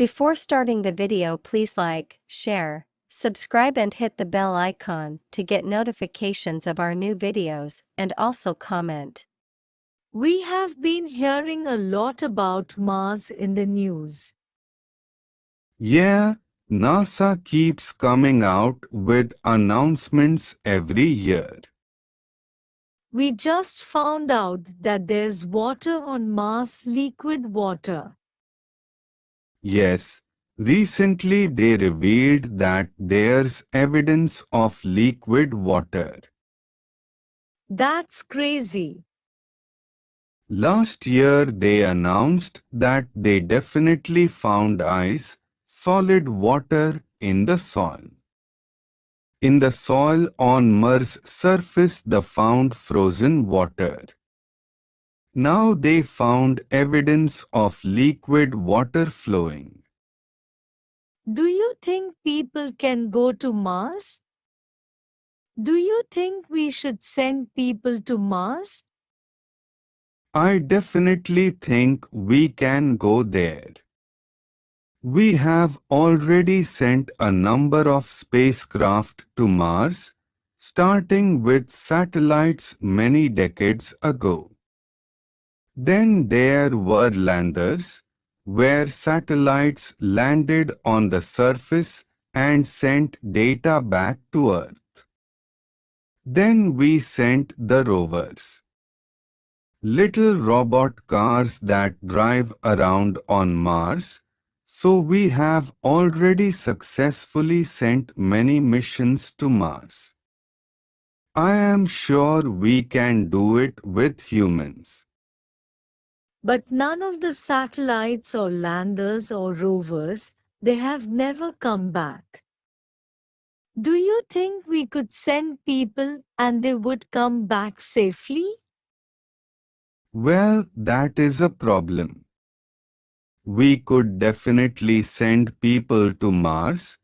Before starting the video, please like, share, subscribe and hit the bell icon to get notifications of our new videos, and also comment. We have been hearing a lot about Mars in the news. Yeah, NASA keeps coming out with announcements every year. We just found out that there's water on Mars, liquid water. Yes, recently they revealed that there's evidence of liquid water. That's crazy. Last year they announced that they definitely found ice, solid water, in the soil. In the soil on Mars' surface they found frozen water. Now they found evidence of liquid water flowing. Do you think people can go to Mars? Do you think we should send people to Mars? I definitely think we can go there. We have already sent a number of spacecraft to Mars, starting with satellites many decades ago. Then there were landers, where satellites landed on the surface and sent data back to Earth. Then we sent the rovers. Little robot cars that drive around on Mars, so we have already successfully sent many missions to Mars. I am sure we can do it with humans. But none of the satellites or landers or rovers, they have never come back. Do you think we could send people and they would come back safely? Well, that is a problem. We could definitely send people to Mars,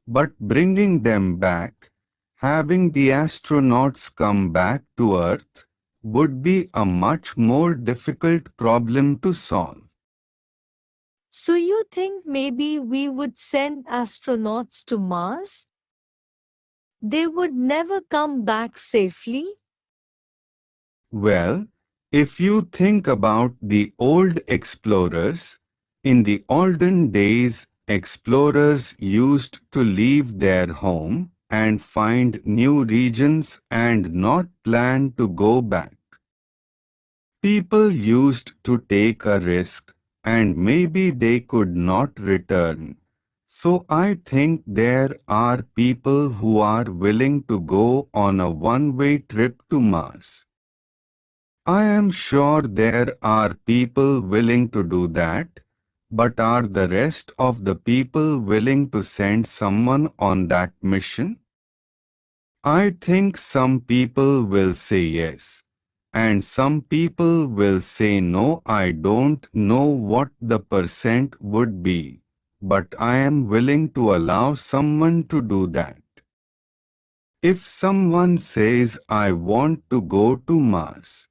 but bringing them back, having the astronauts come back to Earth, would be a much more difficult problem to solve. So you think maybe we would send astronauts to Mars? They would never come back safely? Well, if you think about the old explorers, in the olden days, explorers used to leave their home and find new regions and not plan to go back. People used to take a risk and maybe they could not return. So I think there are people who are willing to go on a one-way trip to Mars. I am sure there are people willing to do that, but are the rest of the people willing to send someone on that mission? I think some people will say yes, and some people will say no. I don't know what the percent would be, but I am willing to allow someone to do that. If someone says I want to go to Mars,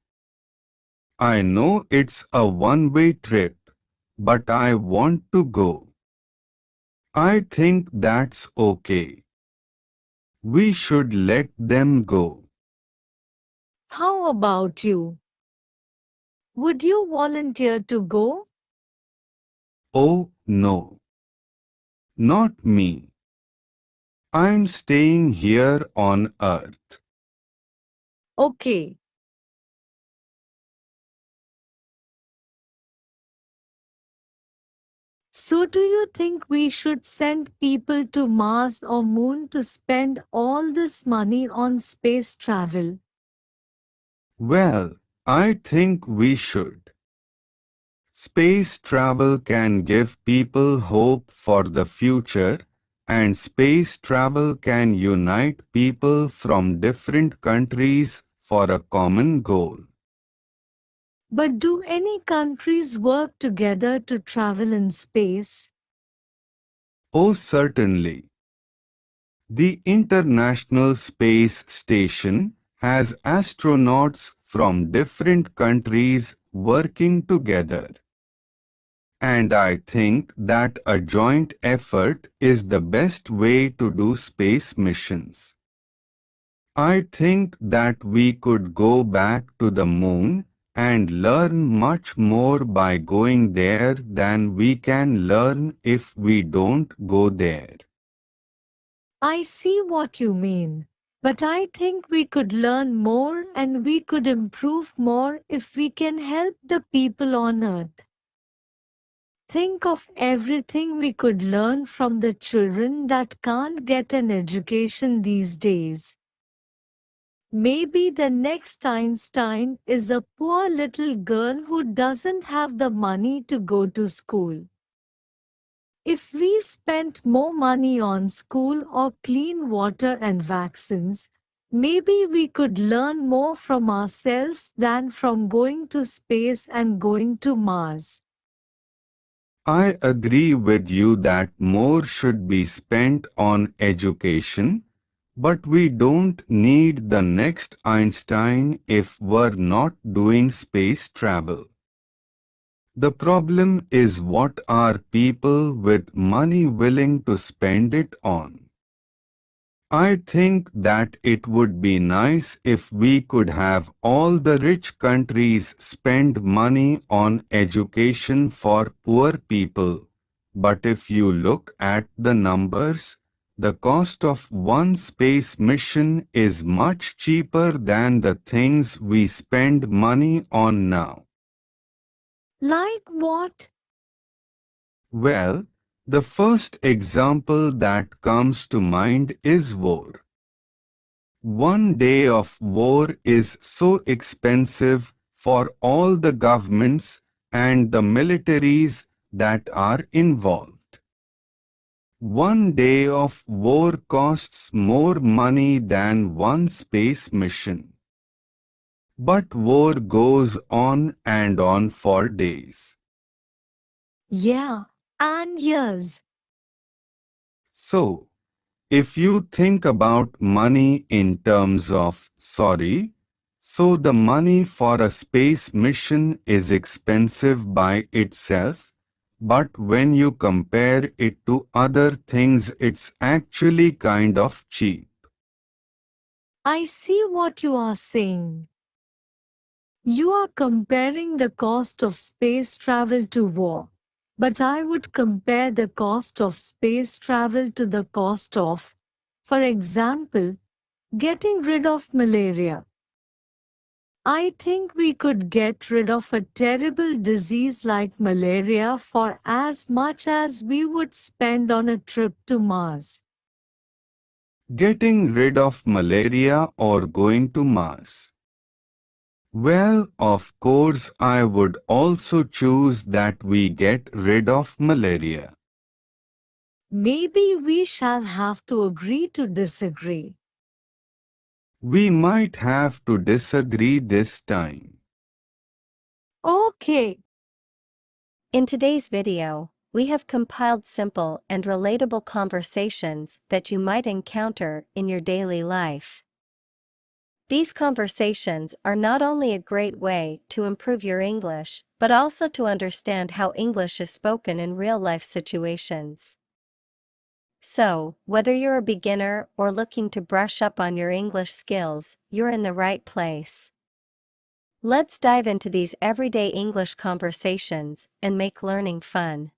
I know it's a one-way trip, but I want to go. I think that's okay. We should let them go. How about you? Would you volunteer to go? Oh, no. Not me. I'm staying here on Earth. Okay. So do you think we should send people to Mars or Moon to spend all this money on space travel? Well, I think we should. Space travel can give people hope for the future, and space travel can unite people from different countries for a common goal. But do any countries work together to travel in space? Oh, certainly. The International Space Station has astronauts from different countries working together. and I think that a joint effort is the best way to do space missions. I think that we could go back to the moon and learn much more by going there than we can learn if we don't go there. I see what you mean. But I think we could learn more and we could improve more if we can help the people on Earth. Think of everything we could learn from the children that can't get an education these days. Maybe the next Einstein is a poor little girl who doesn't have the money to go to school. If we spent more money on school or clean water and vaccines, maybe we could learn more from ourselves than from going to space and going to Mars. I agree with you that more should be spent on education, but we don't need the next Einstein if we're not doing space travel. The problem is, what are people with money willing to spend it on? I think that it would be nice if we could have all the rich countries spend money on education for poor people. But if you look at the numbers, the cost of one space mission is much cheaper than the things we spend money on now. Like what? Well, the first example that comes to mind is war. One day of war is so expensive for all the governments and the militaries that are involved. One day of war costs more money than one space mission. But war goes on and on for days. Yeah, and years. So, if you think about money in terms of, so the money for a space mission is expensive by itself, but when you compare it to other things, it's actually kind of cheap. I see what you are saying. You are comparing the cost of space travel to war. But I would compare the cost of space travel to the cost of, for example, getting rid of malaria. I think we could get rid of a terrible disease like malaria for as much as we would spend on a trip to Mars. Getting rid of malaria or going to Mars? Well, of course, I would also choose that we get rid of malaria. Maybe we shall have to agree to disagree. We might have to disagree this time. Okay. In today's video, we have compiled simple and relatable conversations that you might encounter in your daily life. These conversations are not only a great way to improve your English, but also to understand how English is spoken in real-life situations. So, whether you're a beginner or looking to brush up on your English skills, you're in the right place. Let's dive into these everyday English conversations and make learning fun.